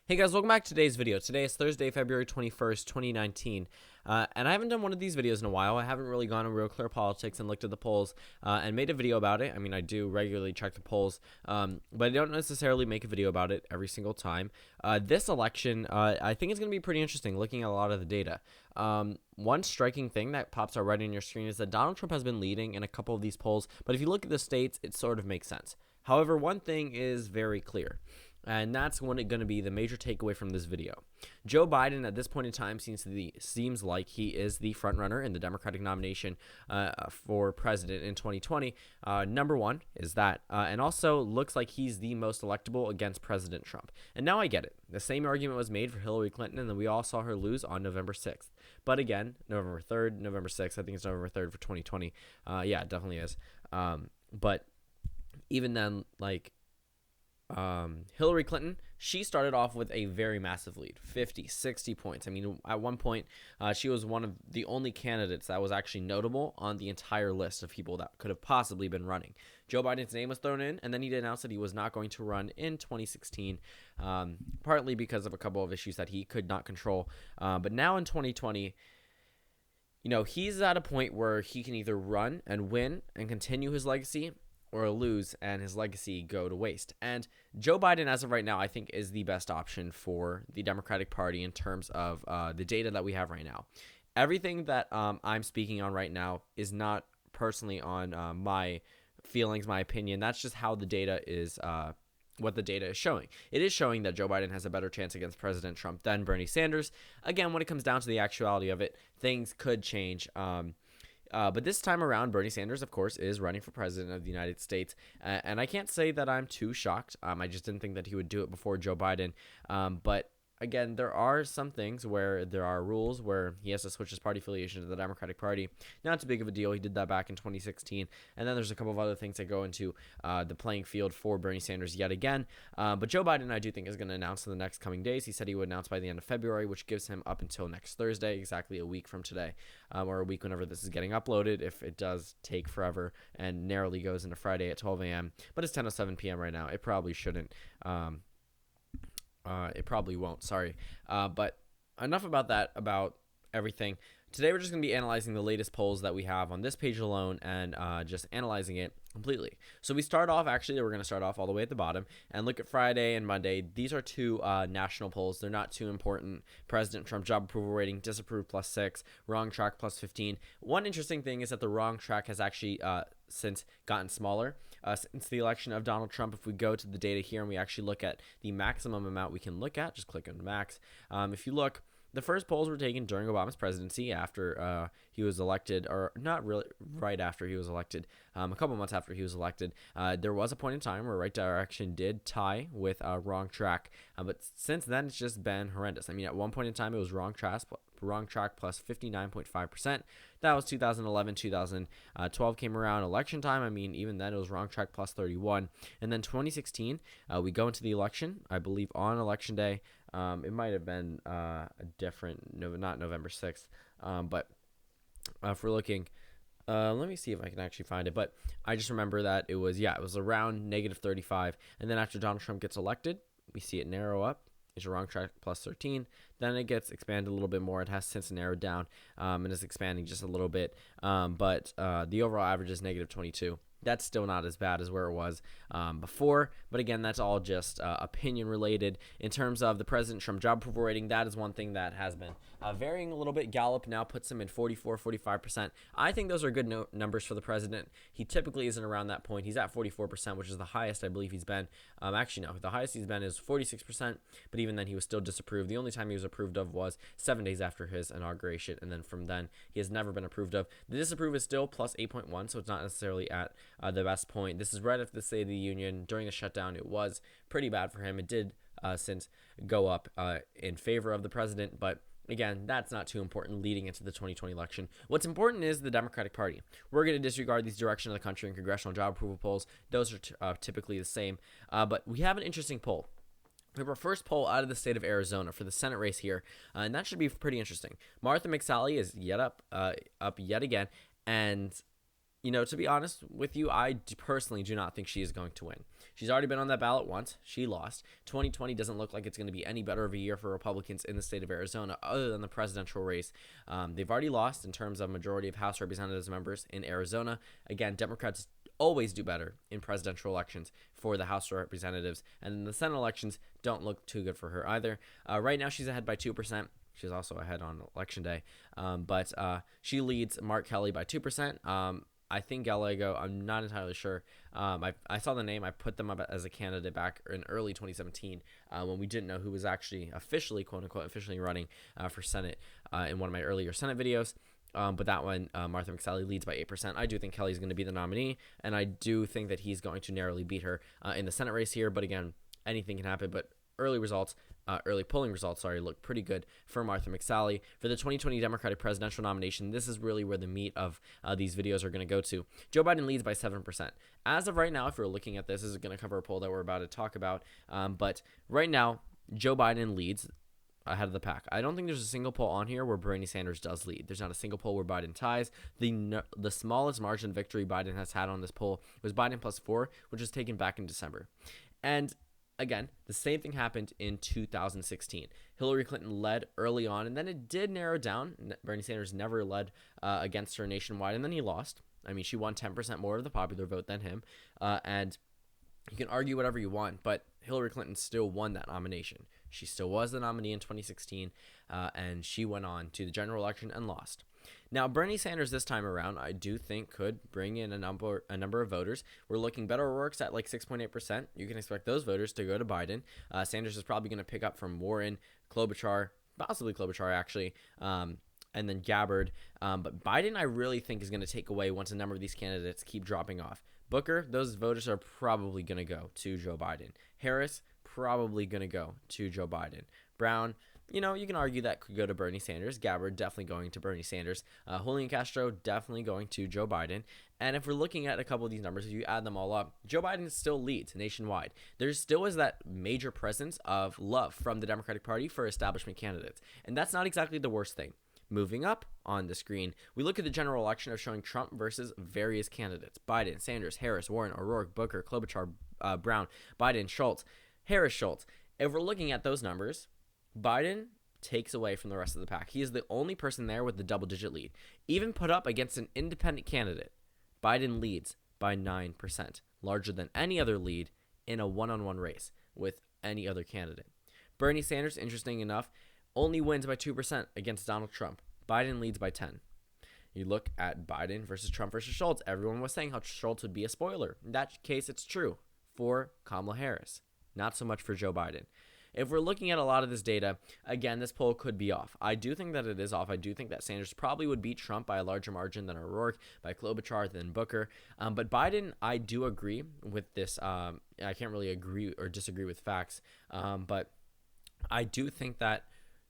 Hey guys, welcome back to today's video. Today is Thursday, February 21st, 2019, and I haven't done one of these videos in a while. I haven't really gone on Real Clear Politics and looked at the polls and made a video about it. I mean, I do regularly check the polls, but I don't necessarily make a video about it every single time. This election, I think it's going to be pretty interesting looking at a lot of the data. One striking thing that pops out right on your screen is that Donald Trump has been leading in a couple of these polls, but if you look at the states, it sort of makes sense. However, one thing is very clear. And that's going to be the major takeaway from this video. Joe Biden at this point in time seems like he is the front runner in the Democratic nomination for president in 2020. Number one is that, and also looks like he's the most electable against President Trump. And now I get it. The same argument was made for Hillary Clinton, and then we all saw her lose on November 6th. But again, November 3rd, November 6th, I think it's November 3rd for 2020. Yeah, it definitely is. But even then, Hillary Clinton, she started off with a very massive lead, 50, 60 points. I mean, at one point, she was one of the only candidates that was actually notable on the entire list of people that could have possibly been running. Joe Biden's name was thrown in, and then he announced that he was not going to run in 2016, partly because of a couple of issues that he could not control. But now in 2020, he's at a point where he can either run and win and continue his legacy, or lose and his legacy go to waste. And Joe Biden, as of right now, I think is the best option for the Democratic Party in terms of the data that we have right now. Everything that I'm speaking on right now is not personally on my feelings, my opinion. That's just how the data is, what the data is showing. It is showing that Joe Biden has a better chance against President Trump than Bernie Sanders. Again, when it comes down to the actuality of it, things could change. But this time around, Bernie Sanders, of course, is running for president of the United States. And I can't say that I'm too shocked. I just didn't think that he would do it before Joe Biden. But again, there are some things where there are rules where he has to switch his party affiliation to the Democratic Party. Not too big of a deal. He did that back in 2016. And then there's a couple of other things that go into the playing field for Bernie Sanders yet again. But Joe Biden, I do think, is going to announce in the next coming days. He said he would announce by the end of February, which gives him up until next Thursday, exactly a week from today, or a week whenever this is getting uploaded, if it does take forever and narrowly goes into Friday at 12 a.m. But it's 10:07 p.m. right now. It probably shouldn't. It probably won't, sorry. But enough about that, about everything. Today we're just going to be analyzing the latest polls that we have on this page alone and just analyzing it completely. So we're going to start off all the way at the bottom and look at Friday and Monday. These are two national polls. They're not too important. President Trump job approval rating, disapprove +6, wrong track +15. One interesting thing is that the wrong track has actually since gotten smaller since the election of Donald Trump. If we go to the data here and we actually look at the maximum amount we can look at, just click on max. If you look, the first polls were taken during Obama's presidency after he was elected, or not really right after he was elected, a couple months after he was elected. There was a point in time where Right Direction did tie with Wrong Track, but since then it's just been horrendous. I mean, at one point in time it was Wrong Track plus 59.5%. That was 2011. 2012 came around, election time. I mean, even then it was Wrong Track plus 31. And then 2016, we go into the election, I believe on election day. It might have been a different, not November 6th, but if we're looking, let me see if I can actually find it. But I just remember that it was around -35. And then after Donald Trump gets elected, we see it narrow up. It's a Wrong Track plus 13. Then it gets expanded a little bit more. It has since narrowed down and is expanding just a little bit. But the overall average is -22. That's still not as bad as where it was before. But again, that's all just opinion related. In terms of the President Trump job approval rating, that is one thing that has been varying a little bit. Gallup now puts him in 44, 45%. I think those are good numbers for the president. He typically isn't around that point. He's at 44%, which is the highest I believe he's been. Actually, no, the highest he's been is 46%. But even then, he was still disapproved. The only time he was approved of was 7 days after his inauguration. And then from then, he has never been approved of. The disapprove is still plus 8.1, so it's not necessarily at the best point. This is right after the State of the Union. During the shutdown, it was pretty bad for him. It did since go up in favor of the president, but again, that's not too important leading into the 2020 election. What's important is the Democratic Party. We're going to disregard these direction of the country and congressional job approval polls. Those are typically the same, but we have an interesting poll. We have our first poll out of the state of Arizona for the Senate race here, and that should be pretty interesting. Martha McSally is up yet again, and to be honest with you, I personally do not think she is going to win. She's already been on that ballot once. She lost. 2020 doesn't look like it's going to be any better of a year for Republicans in the state of Arizona other than the presidential race. They've already lost in terms of majority of House Representatives members in Arizona. Again, Democrats always do better in presidential elections for the House of Representatives, and then the Senate elections don't look too good for her either. Right now, she's ahead by 2%. She's also ahead on election day, but she leads Mark Kelly by 2%. I think Gallego, I'm not entirely sure. I saw the name. I put them up as a candidate back in early 2017 when we didn't know who was actually officially, quote unquote, officially running for Senate in one of my earlier Senate videos. But that one, Martha McSally leads by 8%. I do think Kelly's going to be the nominee, and I do think that he's going to narrowly beat her in the Senate race here. But again, anything can happen. But early polling results, look pretty good for Martha McSally. For the 2020 Democratic presidential nomination, this is really where the meat of these videos are going to go to. Joe Biden leads by 7%. As of right now, if you're looking at this is going to cover a poll that we're about to talk about. But right now, Joe Biden leads ahead of the pack. I don't think there's a single poll on here where Bernie Sanders does lead. There's not a single poll where Biden ties. The smallest margin of victory Biden has had on this poll was Biden +4, which was taken back in December. And again, the same thing happened in 2016. Hillary Clinton led early on, and then it did narrow down. Bernie Sanders never led against her nationwide, and then he lost. I mean, she won 10% more of the popular vote than him, and you can argue whatever you want, but Hillary Clinton still won that nomination. She still was the nominee in 2016, and she went on to the general election and lost. Now, Bernie Sanders this time around, I do think could bring in a number of voters. We're looking Beto O'Rourke's at like 6.8%. You can expect those voters to go to Biden. Sanders is probably going to pick up from Warren, Klobuchar, possibly Klobuchar actually, and then Gabbard. But Biden, I really think, is going to take away once a number of these candidates keep dropping off. Booker, those voters are probably going to go to Joe Biden. Harris, probably going to go to Joe Biden. Brown, you can argue that could go to Bernie Sanders. Gabbard, definitely going to Bernie Sanders. Julian Castro, definitely going to Joe Biden. And if we're looking at a couple of these numbers, if you add them all up, Joe Biden still leads nationwide. There still is that major presence of love from the Democratic Party for establishment candidates. And that's not exactly the worst thing. Moving up on the screen, we look at the general election of showing Trump versus various candidates. Biden, Sanders, Harris, Warren, O'Rourke, Booker, Klobuchar, Brown, Biden, Schultz, Harris, Schultz. If we're looking at those numbers, Biden takes away from the rest of the pack. He is the only person there with the double-digit lead. Even put up against an independent candidate, Biden leads by 9%, larger than any other lead in a one-on-one race with any other candidate. Bernie Sanders, interesting enough, only wins by 2% against Donald Trump. Biden leads by 10. You look at Biden versus Trump versus Schultz. Everyone was saying how Schultz would be a spoiler. In that case, it's true for Kamala Harris. Not so much for Joe Biden. If we're looking at a lot of this data, again, this poll could be off. I do think that it is off. I do think that Sanders probably would beat Trump by a larger margin than O'Rourke, by Klobuchar, than Booker. But Biden, I do agree with this. I can't really agree or disagree with facts. But I do think that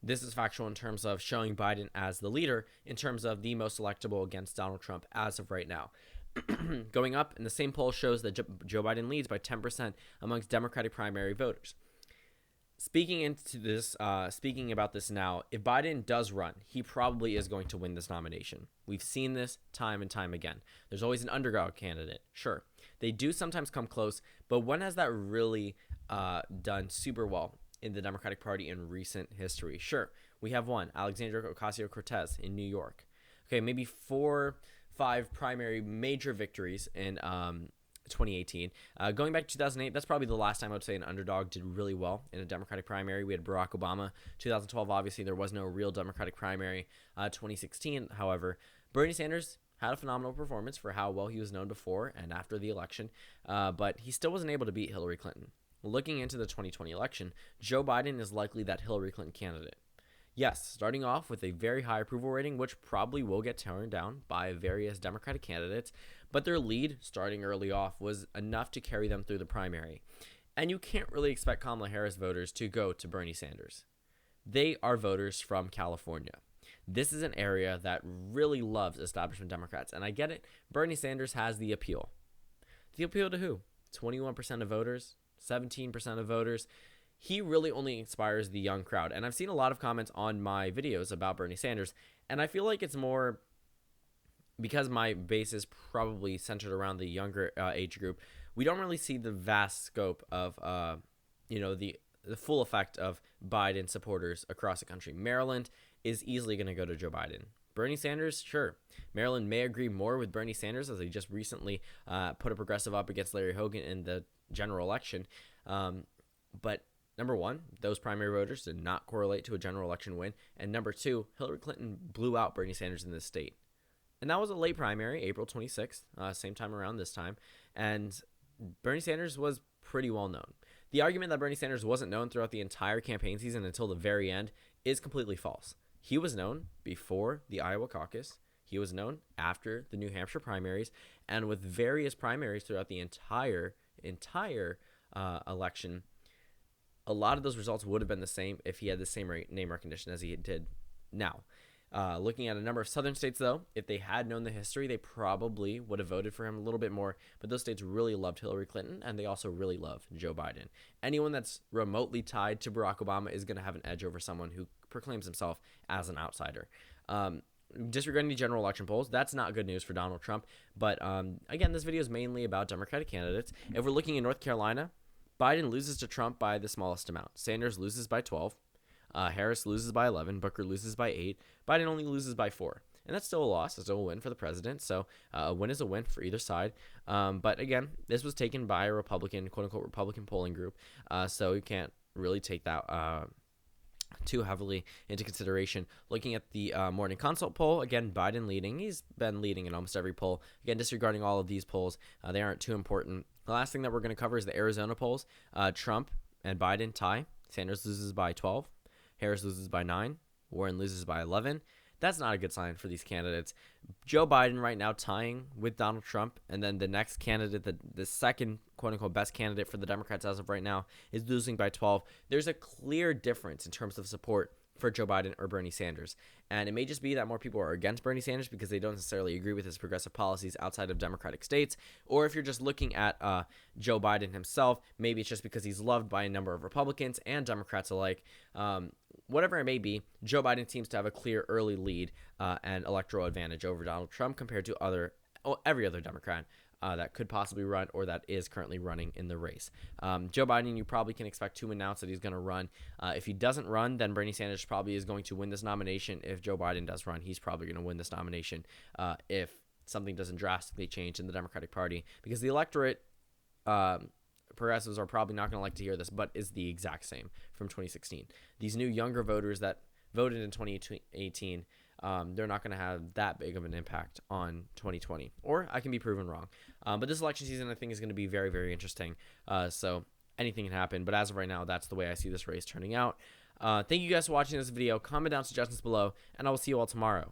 this is factual in terms of showing Biden as the leader in terms of the most electable against Donald Trump as of right now. Going up, and the same poll shows that Joe Biden leads by 10% amongst Democratic primary voters. Speaking about this now, if Biden does run, he probably is going to win this nomination. We've seen this time and time again. There's always an underdog candidate. Sure, they do sometimes come close, but when has that really done super well in the Democratic Party in recent history? Sure, we have one, Alexandria Ocasio-Cortez in New York. Okay, maybe 4-5 primary major victories in 2018. Going back to 2008, that's probably the last time I would say an underdog did really well in a Democratic primary. We had Barack Obama. 2012, obviously, there was no real Democratic primary. 2016, however, Bernie Sanders had a phenomenal performance for how well he was known before and after the election, but he still wasn't able to beat Hillary Clinton. Looking into the 2020 election, Joe Biden is likely that Hillary Clinton candidate. Yes, starting off with a very high approval rating, which probably will get torn down by various Democratic candidates, but their lead, starting early off, was enough to carry them through the primary. And you can't really expect Kamala Harris voters to go to Bernie Sanders. They are voters from California. This is an area that really loves establishment Democrats, and I get it. Bernie Sanders has the appeal. The appeal to who? 21% of voters, 17% of voters. He really only inspires the young crowd. And I've seen a lot of comments on my videos about Bernie Sanders, and I feel like it's more because my base is probably centered around the younger age group. we don't really see the vast scope of, the full effect of Biden supporters across the country. Maryland is easily going to go to Joe Biden. Bernie Sanders, sure. Maryland may agree more with Bernie Sanders, as he just recently put a progressive up against Larry Hogan in the general election. But number one, those primary voters did not correlate to a general election win. And number two, Hillary Clinton blew out Bernie Sanders in this state. And that was a late primary, April 26th, same time around this time. And Bernie Sanders was pretty well known. The argument that Bernie Sanders wasn't known throughout the entire campaign season until the very end is completely false. He was known before the Iowa caucus. He was known after the New Hampshire primaries, and with various primaries throughout the entire election. A lot of those results would have been the same if he had the same name recognition as he did now. Looking at a number of southern states, though, if they had known the history, they probably would have voted for him a little bit more. But those states really loved Hillary Clinton, and they also really love Joe Biden. Anyone that's remotely tied to Barack Obama is going to have an edge over someone who proclaims himself as an outsider. Disregarding the general election polls, that's not good news for Donald Trump. But again, this video is mainly about Democratic candidates. If we're looking in North Carolina, Biden loses to Trump by the smallest amount. Sanders loses by 12. Harris loses by 11. Booker loses by 8. Biden only loses by 4. And that's still a loss. It's still a win for the president. So a win is a win for either side. But again, this was taken by a Republican, quote-unquote Republican polling group. So you can't really take that too heavily into consideration. Looking at the morning consult poll, again, Biden leading. He's been leading in almost every poll. Again, disregarding all of these polls, they aren't too important. The last thing that we're going to cover is the Arizona polls. Trump and Biden tie. Sanders loses by 12. Harris loses by 9. Warren loses by 11. That's not a good sign for these candidates. Joe Biden right now tying with Donald Trump, and then the next candidate, the second quote-unquote best candidate for the Democrats as of right now, is losing by 12. There's a clear difference in terms of support for Joe Biden or Bernie Sanders. And it may just be that more people are against Bernie Sanders because they don't necessarily agree with his progressive policies outside of Democratic states. Or if you're just looking at Joe Biden himself, maybe it's just because he's loved by a number of Republicans and Democrats alike. Whatever it may be, Joe Biden seems to have a clear early lead and electoral advantage over Donald Trump compared to every other Democrat that could possibly run or that is currently running in the race. Joe Biden, you probably can expect to announce that he's going to run. If he doesn't run, then Bernie Sanders probably is going to win this nomination. If Joe Biden does run, he's probably going to win this nomination if something doesn't drastically change in the Democratic Party, because the electorate, progressives are probably not going to like to hear this, but is the exact same from 2016. These new younger voters that voted in 2018, they're not going to have that big of an impact on 2020. Or I can be proven wrong. But this election season, I think, is going to be very, very interesting. So anything can happen. But as of right now, that's the way I see this race turning out. Thank you guys for watching this video. Comment down suggestions below, and I will see you all tomorrow.